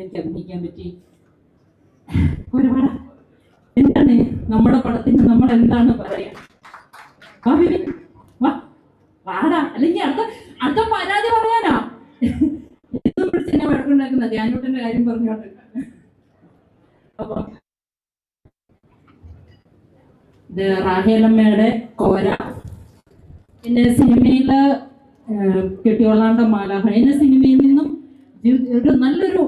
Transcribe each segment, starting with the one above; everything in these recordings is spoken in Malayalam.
എനിക്ക് അഭിനയിക്കാൻ പറ്റി. ഒരുപാട് എന്താണ് നമ്മുടെ പടത്തിന് നമ്മൾ എന്താണ് പറയാ? വാടാ, അല്ലെങ്കിൽ അടുത്ത പരാതി പറയാനാ എന്നും വിളിച്ചെന്നെ വഴക്കുണ്ടാക്കുന്ന ധ്യാനൂട്ടന്റെ കാര്യം പറഞ്ഞോണ്ട്. അപ്പൊ ഇത് റാഹേലമ്മയുടെ കോര. എന്നെ സിനിമയില് കെട്ടിയോളാണ്ട മാലാഹ എന്നെ സിനിമയിൽ നിന്നും ഒരു നല്ലൊരു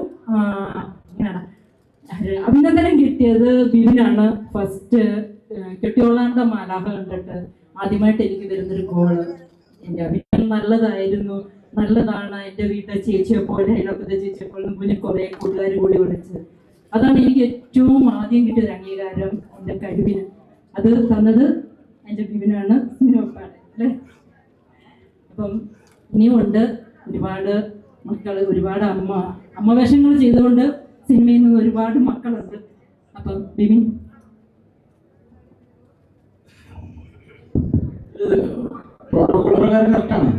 അഭിനന്ദനം കിട്ടിയത് ബിബിനാണ്. ഫസ്റ്റ് കെട്ടിയോളാണ്ട മാലാഹ കണ്ടിട്ട് ആദ്യമായിട്ട് എനിക്ക് വരുന്നൊരു ഗോള്. എൻ്റെ അഭിനയം നല്ലതാണ്. എൻ്റെ വീട്ടിലെ ചേച്ചിയെ പോലെ അയൽവക്കത്തെ ചേച്ചിയെ പോലെ മുന്നിൽ കുറേ കൂട്ടുകാർ കൂടി വിളിച്ച്, അതാണ് എനിക്ക് ഏറ്റവും ആദ്യം കിട്ടിയൊരു അംഗീകാരം എൻ്റെ കഴിവിന്. അത് തന്നത് എൻ്റെ ബിബിനാണ്, സിനിമപ്പാട് അല്ലേ. അപ്പം ഇനിയുമുണ്ട് ഒരുപാട് മക്കൾ, ഒരുപാട് അമ്മ വേഷങ്ങൾ ചെയ്തുകൊണ്ട് സിനിമയിൽ നിന്ന് ഒരുപാട് മക്കളുണ്ട്. അപ്പം ബിബിൻ കറക്റ്റാണ്,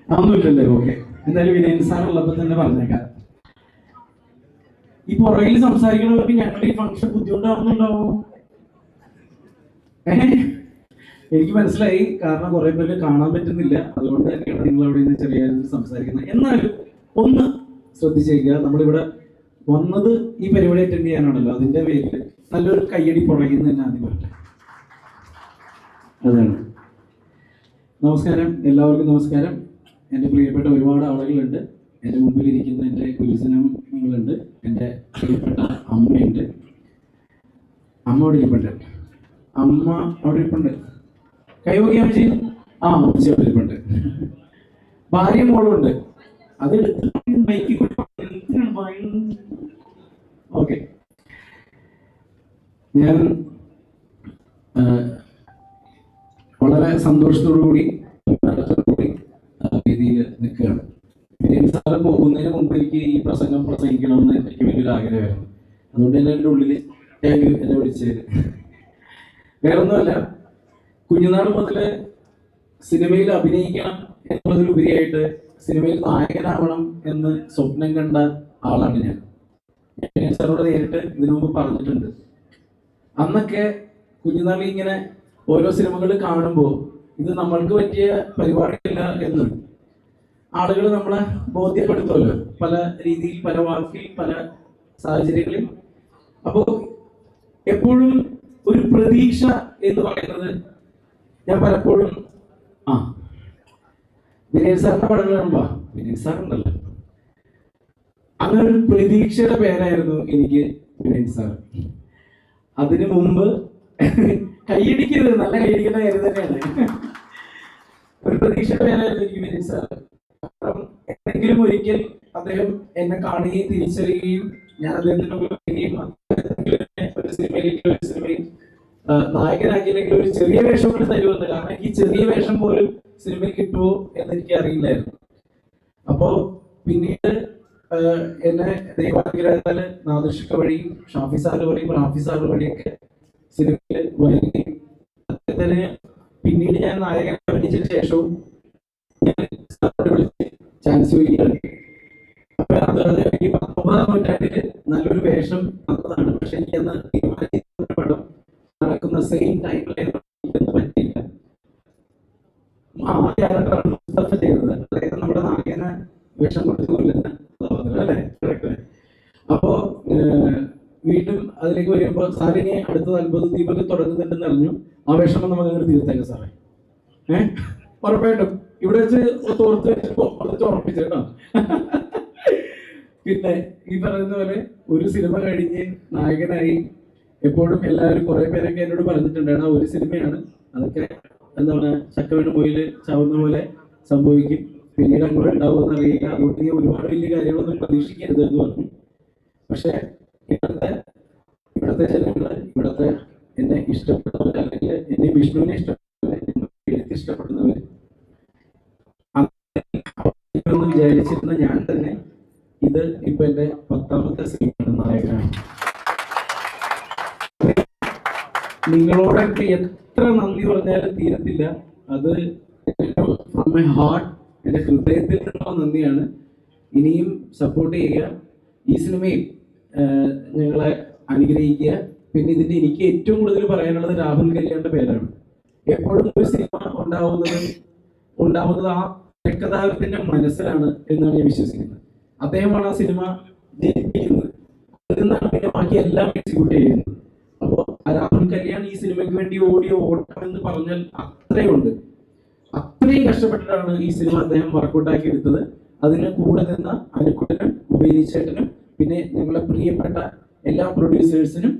അതൊന്നുമില്ലല്ലേ? ഓക്കെ, എന്തായാലും വിനയൻ സാറുള്ളപ്പോൾ തന്നെ പറഞ്ഞേക്കാം. ഈ പുറകിൽ സംസാരിക്കുന്നവർക്ക് ഞങ്ങളുടെ ഈ ഫംഗ്ഷൻ ബുദ്ധിമുട്ടാവുന്നുണ്ടാവോ? എനിക്ക് മനസ്സിലായി, കാരണം കുറെ പേര് കാണാൻ പറ്റുന്നില്ല, അതുകൊണ്ട് തന്നെയാണ് നിങ്ങൾ അവിടെ നിന്ന് ചെറിയ സംസാരിക്കുന്നത്. എന്നാലും ഒന്ന് ശ്രദ്ധിച്ചേക്കുക, നമ്മളിവിടെ വന്നത് ഈ പരിപാടി അറ്റൻഡ് ചെയ്യാനാണല്ലോ, അതിന്റെ പേരിൽ നല്ലൊരു കയ്യടി പുറകിൽ തന്നെ ആദ്യം പറയട്ടെ. അതാണ്. നമസ്കാരം, എല്ലാവർക്കും നമസ്കാരം. എൻ്റെ പ്രിയപ്പെട്ട ഒരുപാട് ആളുകളുണ്ട്. എൻ്റെ മുമ്പിലിരിക്കുന്ന എൻ്റെ ഗുരുജനങ്ങളുണ്ട്, എൻ്റെ പ്രിയപ്പെട്ട അമ്മയുണ്ട്. അമ്മ അവിടെ ഇരിപ്പുണ്ട്, അമ്മ അവിടെ ഇരിപ്പുണ്ട്. കൈവോക്കിയാൽ ചെയ്യും. ആ, അമ്മച്ചി അവിടെ ഇരിപ്പുണ്ട്. ഭാര്യ മോളുണ്ട്. അത് ഓക്കെ. ഞാൻ വളരെ സന്തോഷത്തോടു കൂടി വേദിയിൽ നിൽക്കുകയാണ്. സാറ് പോകുന്നതിന് മുമ്പ് എനിക്ക് ഈ പ്രസംഗിക്കണമെന്ന് എനിക്ക് വലിയൊരു ആഗ്രഹമായിരുന്നു. അതുകൊണ്ട് തന്നെ എൻ്റെ ഉള്ളിൽ എന്നെ വിളിച്ചത് വേറൊന്നുമല്ല, കുഞ്ഞുനാൾ മുതൽ സിനിമയിൽ അഭിനയിക്കണം എന്നുള്ളതിലുപരിയായിട്ട് സിനിമയിൽ നായകനാവണം എന്ന് സ്വപ്നം കണ്ട ആളാണ് ഞാൻ. സാറോട് നേരിട്ട് ഇതിനു മുമ്പ് പറഞ്ഞിട്ടുണ്ട്. അന്നൊക്കെ കുഞ്ഞുനാളിൽ ഇങ്ങനെ ഓരോ സിനിമകൾ കാണുമ്പോൾ ഇത് നമ്മൾക്ക് പറ്റിയ പരിപാടിയല്ല എന്ന് ആളുകൾ നമ്മളെ ബോധ്യപ്പെടുത്തുമല്ലോ, പല രീതിയിൽ, പല വാക്കിൽ, പല സാഹചര്യങ്ങളിൽ. അപ്പോൾ എപ്പോഴും ഒരു പ്രതീക്ഷ എന്ന് പറയുന്നത് ഞാൻ പലപ്പോഴും വിനയൻ സാറിന്റെ പടങ്ങൾ കാണുമ്പോ, വിനയൻ സാറുണ്ടല്ലോ, അങ്ങനെ ഒരു പ്രതീക്ഷയുടെ പേരായിരുന്നു എനിക്ക് വിനയൻ സാർ. അതിനു മുമ്പ് കൈയടിക്കരുത്, നല്ല കൈയടിക്കുന്ന കാര്യം തന്നെയാണ്. ഒരു പ്രതീക്ഷയുടെ പേരായിരുന്നു എനിക്ക് വിനയൻ സാർ. എന്തെങ്കിലും ഒരിക്കൽ അദ്ദേഹം എന്നെ കാണുകയും തിരിച്ചറിയുകയും ഞാൻ അദ്ദേഹത്തിന് ഒരു സിനിമയിൽ നായകനാക്കിയില്ലെങ്കിൽ ഒരു ചെറിയ വേഷം കൂടി തരുമെന്ന്. കാരണം ഈ ചെറിയ വേഷം പോലും സിനിമയിൽ കിട്ടുമോ എന്ന് എനിക്ക് അറിയില്ലായിരുന്നു. അപ്പോ പിന്നീട് എന്നെ ദൈവാനുഗ്രഹത്താല് നാദിർഷിക്ക വഴിയും ഷാഫി സാറ് വഴിയും റാഫി സാറ് വഴിയൊക്കെ സിനിമയിൽ വരികയും അദ്ദേഹത്തിന് പിന്നീട് ഞാൻ നായകനെ അഭിനയിച്ചതിന് ശേഷവും വിളിച്ച് ചാൻസ് വരികയാണ്. അപ്പൊ അത് ഈ 19-ാം നൂറ്റാണ്ടില് നല്ലൊരു വേഷം വന്നതാണ്. പക്ഷെ എനിക്കന്ന് പടം നടക്കുന്ന സെയിം ടൈമിൽ പറ്റിയില്ല. ആ ക്യാരക്ടറാണ് മുസ്തഫ ചെയ്തത്, അതായത് നമ്മുടെ നായകനെ വേഷം കൊടുത്തുകൊല്ലുന്ന അല്ലേ? അപ്പോ വീണ്ടും അതിലേക്ക് വരുമ്പോൾ സാറിനെ അടുത്തത് 50 ദീപക് തുടങ്ങുന്നുണ്ടെന്ന് അറിഞ്ഞു. ആ വേഷം നമുക്ക് അങ്ങനെ തീർത്തേക്കാം സാറേ. ഉറപ്പായിട്ടും ഇവിടെ വെച്ച് തോർത്ത് വെച്ച് ഉറപ്പിച്ചു കേട്ടോ. പിന്നെ ഈ പറയുന്ന പോലെ ഒരു സിനിമ കഴിഞ്ഞ് നായകനായി എപ്പോഴും എല്ലാവരും കുറെ പേരൊക്കെ എന്നോട് പറഞ്ഞിട്ടുണ്ട്, ഒരു സിനിമയാണ്, അതൊക്കെ എന്താണ് ചക്കവീണ് മുയില് ചാവുന്ന പോലെ സംഭവിക്കും, പിന്നീട് അങ്ങോട്ട് ഉണ്ടാവുമെന്ന് അറിയില്ല, അതുകൊണ്ട് നീ ഒരുപാട് വലിയ കാര്യങ്ങളൊന്നും പ്രതീക്ഷിക്കരുത് എന്ന് പറഞ്ഞു. പക്ഷെ ഇവിടുത്തെ ജനങ്ങള്, ഇവിടുത്തെ എന്നെ ഇഷ്ടപ്പെടുന്നവർ, അല്ലെങ്കിൽ എന്നെ വിഷ്ണുവിനെ ഇഷ്ടപ്പെടുന്നവർ വിചാരിച്ചിരുന്ന ഞാൻ തന്നെ ഇത് ഇപ്പൊ എന്റെ 10ാമത്തെ സിനിമയാണ്, നായകനാണ്. നിങ്ങളോടൊക്കെ എത്ര നന്ദി പറഞ്ഞാലും തീരത്തില്ല. അത് ഫ്രം മൈ ഹാർട്ട്, എൻ്റെ ഹൃദയത്തിൽ നിന്നുള്ള നന്ദിയാണ്. ഇനിയും സപ്പോർട്ട് ചെയ്യുക. ഈ സിനിമയിൽ ഞങ്ങളെ അനുഗ്രഹിക്കുക. പിന്നെ ഇതിന്റെ എനിക്ക് ഏറ്റവും കൂടുതൽ പറയാനുള്ളത് രാഹുൽ കല്യാണിന്റെ പേരാണ്. എപ്പോഴും ഒരു സിനിമ ഉണ്ടാവുന്നത് ആ രക്തദാഹത്തിന്റെ മനസ്സിലാണ് എന്നാണ് ഞാൻ വിശ്വസിക്കുന്നത്. അദ്ദേഹമാണ് ആ സിനിമ ജനിപ്പിക്കുന്നത്, അതിൽ നിന്നാണ് പിന്നെ ബാക്കി എല്ലാം എക്സിക്യൂട്ട് ചെയ്യുന്നത്. അപ്പോൾ രാഹുൽ കല്യാൺ ഈ സിനിമയ്ക്ക് വേണ്ടി ഓടിയ ഓട്ടം എന്ന് പറഞ്ഞാൽ അത്രയുണ്ട്. അത്രയും കഷ്ടപ്പെട്ടിട്ടാണ് ഈ സിനിമ അദ്ദേഹം വർക്കൗട്ടാക്കി എടുത്തത്. അതിന് കൂടെ നിന്ന അനുക്കുട്ടനും ഉപേരിച്ചേട്ടനും പിന്നെ ഞങ്ങളെ പ്രിയപ്പെട്ട എല്ലാ പ്രൊഡ്യൂസേഴ്സിനും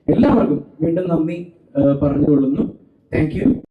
എല്ലാവർക്കും വീണ്ടും നന്ദി പറഞ്ഞുകൊള്ളുന്നു. Thank you.